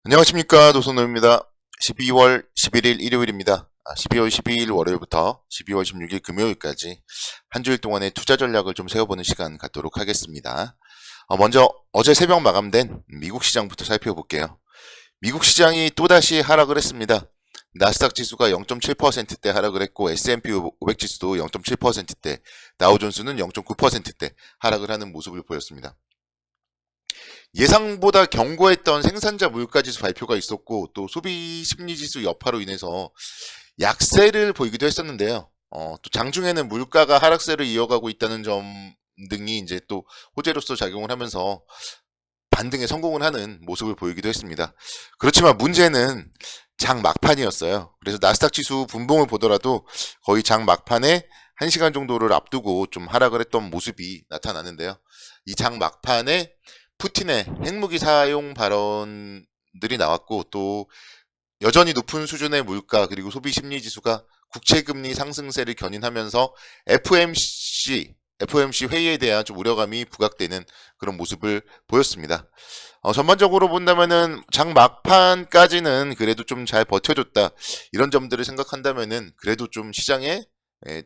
안녕하십니까, 노선호입니다. 12월 11일 일요일입니다. 12월 12일 월요일부터 12월 16일 금요일까지 한 주일 동안의 투자 전략을 좀 세워보는 시간 갖도록 하겠습니다. 먼저 어제 새벽 마감된 미국 시장부터 살펴볼게요. 미국 시장이 또다시 하락을 했습니다. 나스닥 지수가 0.7%대 하락을 했고 S&P 500 지수도 0.7%대, 다우존스는 0.9%대 하락을 하는 모습을 보였습니다. 예상보다 견고했던 생산자 물가지수 발표가 있었고 또 소비 심리지수 여파로 인해서 약세를 보이기도 했었는데요. 또 장중에는 물가가 하락세를 이어가고 있다는 점 등이 이제 또 호재로서 작용을 하면서 반등에 성공을 하는 모습을 보이기도 했습니다. 그렇지만 문제는 장 막판이었어요. 그래서 나스닥 지수 분봉을 보더라도 거의 장 막판에 1시간 정도를 앞두고 좀 하락을 했던 모습이 나타나는데요. 이 장 막판에 푸틴의 핵무기 사용 발언들이 나왔고 또 여전히 높은 수준의 물가 그리고 소비 심리 지수가 국채금리 상승세를 견인하면서 FOMC 회의에 대한 좀 우려감이 부각되는 그런 모습을 보였습니다. 전반적으로 본다면은 장 막판까지는 그래도 좀 잘 버텨줬다 이런 점들을 생각한다면은 그래도 좀 시장에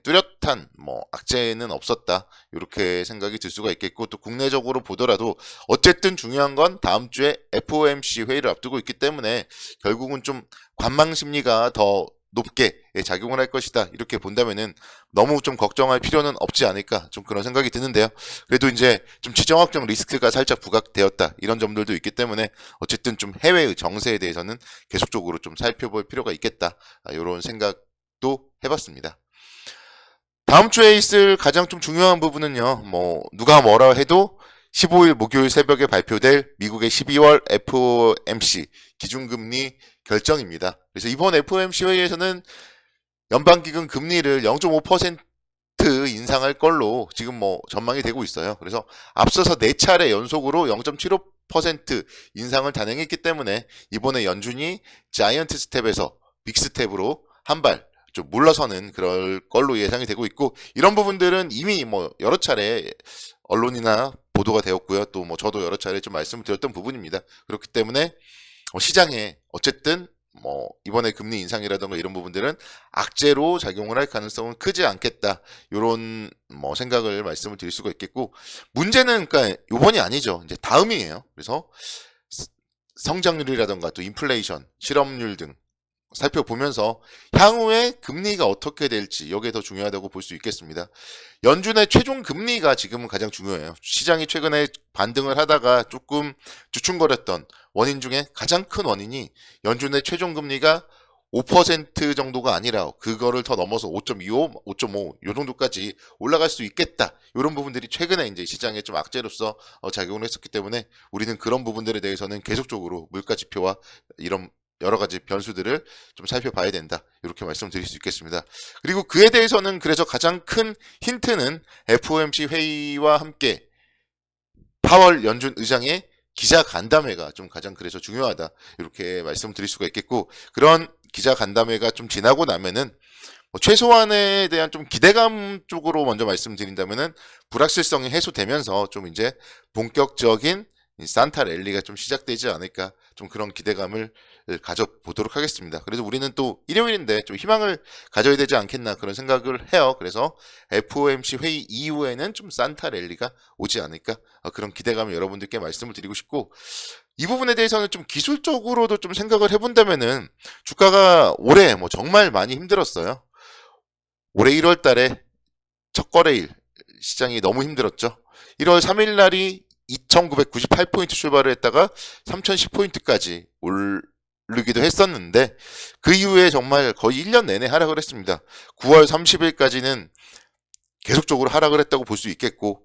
뚜렷한 악재는 없었다 이렇게 생각이 들 수가 있겠고 또 국내적으로 보더라도 어쨌든 중요한 건 다음 주에 FOMC 회의를 앞두고 있기 때문에 결국은 좀 관망 심리가 더 높게 작용을 할 것이다 이렇게 본다면은 너무 좀 걱정할 필요는 없지 않을까 좀 그런 생각이 드는데요. 그래도 이제 좀 지정 확정 리스크가 살짝 부각되었다 이런 점들도 있기 때문에 어쨌든 좀 해외의 정세에 대해서는 계속적으로 좀 살펴볼 필요가 있겠다 이런 생각도 해봤습니다. 다음 주에 있을 가장 좀 중요한 부분은요, 누가 뭐라 해도 15일 목요일 새벽에 발표될 미국의 12월 FOMC 기준금리 결정입니다. 그래서 이번 FOMC 회의에서는 연방기금 금리를 0.5% 인상할 걸로 지금 전망이 되고 있어요. 그래서 앞서서 4차례 연속으로 0.75% 인상을 단행했기 때문에 이번에 연준이 자이언트 스텝에서 빅 스텝으로 한발 좀 물러서는 그럴 걸로 예상이 되고 있고 이런 부분들은 이미 여러 차례 언론이나 보도가 되었고요. 또 저도 여러 차례 좀 말씀을 드렸던 부분입니다. 그렇기 때문에 시장에 어쨌든 이번에 금리 인상이라던가 이런 부분들은 악재로 작용을 할 가능성은 크지 않겠다. 이런 생각을 말씀을 드릴 수가 있겠고 문제는 그러니까 요번이 아니죠. 이제 다음이에요. 그래서 성장률이라던가 또 인플레이션, 실업률 등 살펴보면서 향후에 금리가 어떻게 될지 여기에 더 중요하다고 볼 수 있겠습니다. 연준의 최종 금리가 지금은 가장 중요해요. 시장이 최근에 반등을 하다가 조금 주춤거렸던 원인 중에 가장 큰 원인이 연준의 최종 금리가 5% 정도가 아니라 그거를 더 넘어서 5.25, 5.5 요 정도까지 올라갈 수 있겠다. 이런 부분들이 최근에 이제 시장에 좀 악재로서 작용을 했었기 때문에 우리는 그런 부분들에 대해서는 계속적으로 물가 지표와 이런 여러 가지 변수들을 좀 살펴봐야 된다. 이렇게 말씀드릴 수 있겠습니다. 그리고 그에 대해서는 그래서 가장 큰 힌트는 FOMC 회의와 함께 파월 연준 의장의 기자 간담회가 좀 가장 그래서 중요하다. 이렇게 말씀드릴 수가 있겠고 그런 기자 간담회가 좀 지나고 나면은 최소한에 대한 좀 기대감 쪽으로 먼저 말씀드린다면은 불확실성이 해소되면서 좀 이제 본격적인 산타 랠리가 좀 시작되지 않을까 좀 그런 기대감을 가져보도록 하겠습니다. 그래서 우리는 또 일요일인데 좀 희망을 가져야 되지 않겠나 그런 생각을 해요. 그래서 FOMC 회의 이후에는 좀 산타 랠리가 오지 않을까 그런 기대감을 여러분들께 말씀을 드리고 싶고 이 부분에 대해서는 좀 기술적으로도 좀 생각을 해본다면은 주가가 올해 정말 많이 힘들었어요. 올해 1월 달에 첫 거래일 시장이 너무 힘들었죠. 1월 3일 날이 2998포인트 출발을 했다가 3010포인트까지 오르기도 했었는데 그 이후에 정말 거의 1년 내내 하락을 했습니다. 9월 30일까지는 계속적으로 하락을 했다고 볼 수 있겠고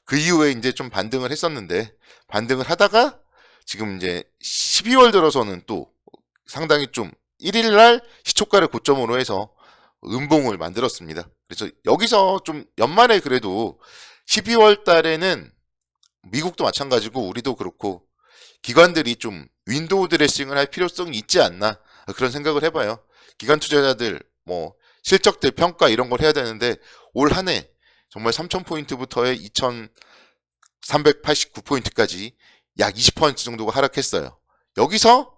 그 이후에 이제 좀 반등을 했었는데 반등을 하다가 지금 이제 12월 들어서는 또 상당히 좀 1일날 시초가를 고점으로 해서 음봉을 만들었습니다. 그래서 여기서 좀 연말에 그래도 12월 달에는 미국도 마찬가지고 우리도 그렇고 기관들이 좀 윈도우 드레싱을 할 필요성이 있지 않나 그런 생각을 해봐요. 기관 투자자들 실적들 평가 이런 걸 해야 되는데 올 한 해 정말 3000포인트부터의 2389포인트까지 약 20% 정도가 하락했어요. 여기서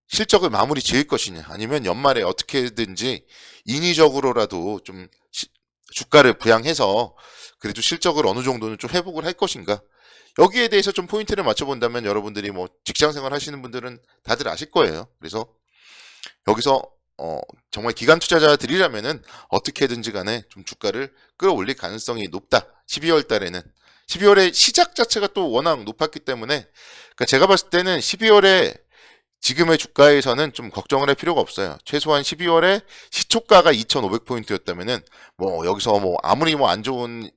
실적을 마무리 지을 것이냐, 아니면 연말에 어떻게든지 인위적으로라도 좀 주가를 부양해서 그래도 실적을 어느 정도는 좀 회복을 할 것인가. 여기에 대해서 좀 포인트를 맞춰본다면 여러분들이 뭐 직장생활 하시는 분들은 다들 아실 거예요. 그래서 여기서 정말 기관 투자자들이라면은 어떻게든지 간에 좀 주가를 끌어올릴 가능성이 높다. 12월 달에는. 12월에 시작 자체가 또 워낙 높았기 때문에, 그러니까 제가 봤을 때는 12월에 지금의 주가에서는 좀 걱정을 할 필요가 없어요. 최소한 12월에 시초가가 2,500포인트였다면은 뭐 여기서 뭐 아무리 뭐 안 좋은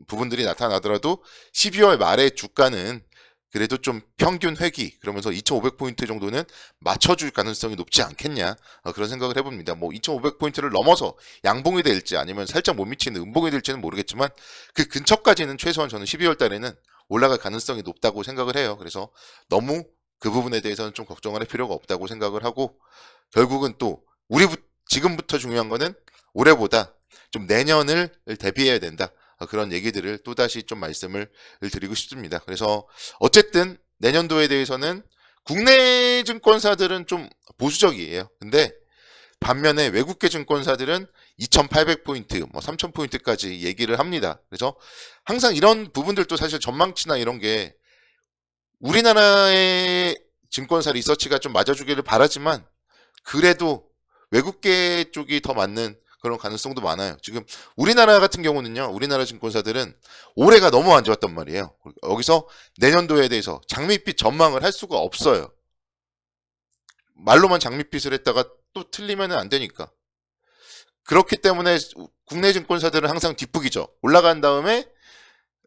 부분들이 나타나더라도 12월 말에 주가는 그래도 좀 평균 회귀, 그러면서 2,500포인트 정도는 맞춰줄 가능성이 높지 않겠냐, 그런 생각을 해봅니다. 뭐 2,500포인트를 넘어서 양봉이 될지 아니면 살짝 못 미치는 음봉이 될지는 모르겠지만 그 근처까지는 최소한 저는 12월 달에는 올라갈 가능성이 높다고 생각을 해요. 그래서 너무 그 부분에 대해서는 좀 걱정을 할 필요가 없다고 생각을 하고, 결국은 또 지금부터 중요한 거는 올해보다 좀 내년을 대비해야 된다. 그런 얘기들을 또다시 좀 말씀을 드리고 싶습니다. 그래서 어쨌든 내년도에 대해서는 국내 증권사들은 좀 보수적이에요. 근데 반면에 외국계 증권사들은 2,800포인트, 뭐 3,000포인트까지 얘기를 합니다. 그래서 항상 이런 부분들도 사실 전망치나 이런 게 우리나라의 증권사 리서치가 좀 맞아주기를 바라지만, 그래도 외국계 쪽이 더 맞는 그런 가능성도 많아요. 지금 우리나라 같은 경우는요, 우리나라 증권사들은 올해가 너무 안 좋았단 말이에요. 여기서 내년도에 대해서 장밋빛 전망을 할 수가 없어요. 말로만 장밋빛을 했다가 또 틀리면 안 되니까. 그렇기 때문에 국내 증권사들은 항상 뒷북이죠. 올라간 다음에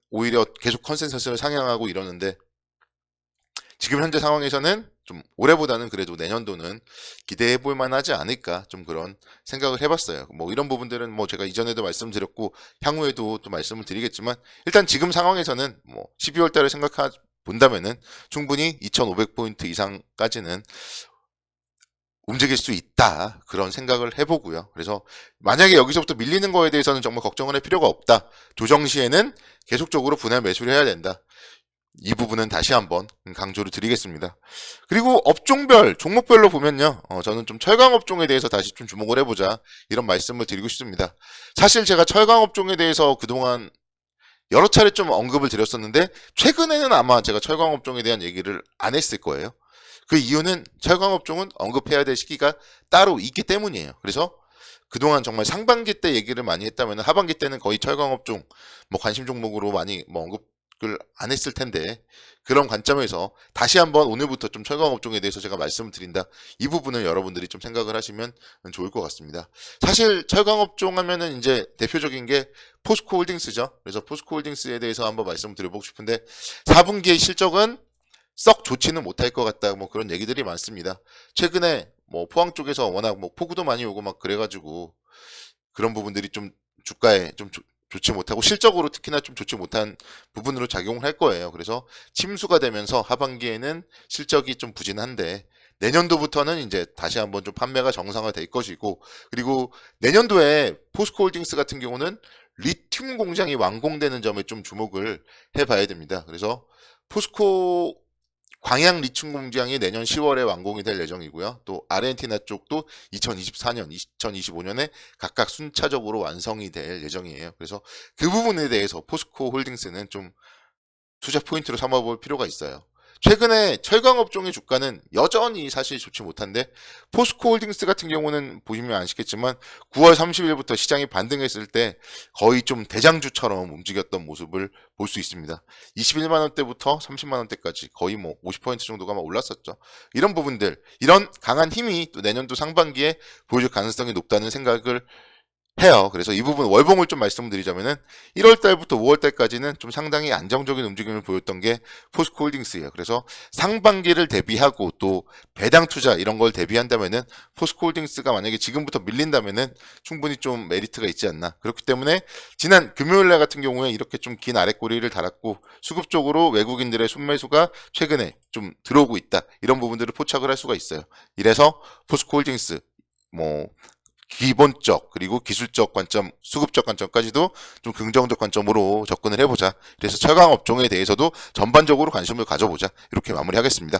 오히려 계속 컨센서스를 상향하고 이러는데, 지금 현재 상황에서는 좀 올해보다는 그래도 내년도는 기대해 볼 만하지 않을까, 좀 그런 생각을 해봤어요. 뭐 이런 부분들은 뭐 제가 이전에도 말씀드렸고 향후에도 또 말씀을 드리겠지만, 일단 지금 상황에서는 뭐 12월 달을 생각해 본다면은 충분히 2,500포인트 이상까지는 움직일 수 있다, 그런 생각을 해보고요. 그래서 만약에 여기서부터 밀리는 거에 대해서는 정말 걱정을 할 필요가 없다. 조정 시에는 계속적으로 분할 매수를 해야 된다. 이 부분은 다시 한번 강조를 드리겠습니다. 그리고 업종별, 종목별로 보면요, 저는 좀 철강 업종에 대해서 다시 좀 주목을 해보자, 이런 말씀을 드리고 싶습니다. 사실 제가 철강 업종에 대해서 그동안 여러 차례 좀 언급을 드렸었는데, 최근에는 아마 제가 철강 업종에 대한 얘기를 안 했을 거예요. 그 이유는 철강 업종은 언급해야 될 시기가 따로 있기 때문이에요. 그래서 그동안 정말 상반기 때 얘기를 많이 했다면 하반기 때는 거의 철강 업종 뭐 관심 종목으로 많이 뭐 언급을 안 했을 텐데, 그런 관점에서 다시 한번 오늘부터 좀 철강 업종에 대해서 제가 말씀을 드린다. 이 부분을 여러분들이 좀 생각을 하시면 좋을 것 같습니다. 사실 철강 업종 하면은 이제 대표적인 게 포스코 홀딩스죠. 그래서 포스코 홀딩스에 대해서 한번 말씀을 드려보고 싶은데, 4분기의 실적은 썩 좋지는 못할 것 같다, 뭐 그런 얘기들이 많습니다. 최근에 뭐 포항 쪽에서 워낙 뭐 폭우도 많이 오고 막 그래가지고 그런 부분들이 좀 주가에 좀 좋지 못하고 실적으로 특히나 좀 좋지 못한 부분으로 작용을 할 거예요. 그래서 침수가 되면서 하반기에는 실적이 좀 부진한데, 내년도부터는 이제 다시 한번 좀 판매가 정상화 될 것이고, 그리고 내년도에 포스코 홀딩스 같은 경우는 리튬 공장이 완공되는 점에 좀 주목을 해봐야 됩니다. 그래서 포스코 광양 리튬 공장이 내년 10월에 완공이 될 예정이고요. 또 아르헨티나 쪽도 2024년, 2025년에 각각 순차적으로 완성이 될 예정이에요. 그래서 그 부분에 대해서 포스코 홀딩스는 좀 투자 포인트로 삼아볼 필요가 있어요. 최근에 철강 업종의 주가는 여전히 사실 좋지 못한데, 포스코 홀딩스 같은 경우는 보시면 아시겠지만 9월 30일부터 시장이 반등했을 때 거의 좀 대장주처럼 움직였던 모습을 볼 수 있습니다. 21만원대부터 30만원대까지 거의 뭐 50% 정도가 막 올랐었죠. 이런 부분들, 이런 강한 힘이 또 내년도 상반기에 보여줄 가능성이 높다는 생각을 해요. 그래서 이 부분 월봉을 좀 말씀드리자면은 1월 달부터 5월 달까지는 좀 상당히 안정적인 움직임을 보였던 게 포스코 홀딩스예요. 그래서 상반기를 대비하고 또 배당 투자 이런 걸 대비한다면은 포스코 홀딩스가 만약에 지금부터 밀린다면은 충분히 좀 메리트가 있지 않나. 그렇기 때문에 지난 금요일 날 같은 경우에 이렇게 좀 긴 아랫꼬리를 달았고, 수급적으로 외국인들의 순매수가 최근에 좀 들어오고 있다, 이런 부분들을 포착을 할 수가 있어요. 이래서 포스코 홀딩스 뭐 기본적 그리고 기술적 관점, 수급적 관점까지도 좀 긍정적 관점으로 접근을 해보자. 그래서 철강 업종에 대해서도 전반적으로 관심을 가져보자. 이렇게 마무리하겠습니다.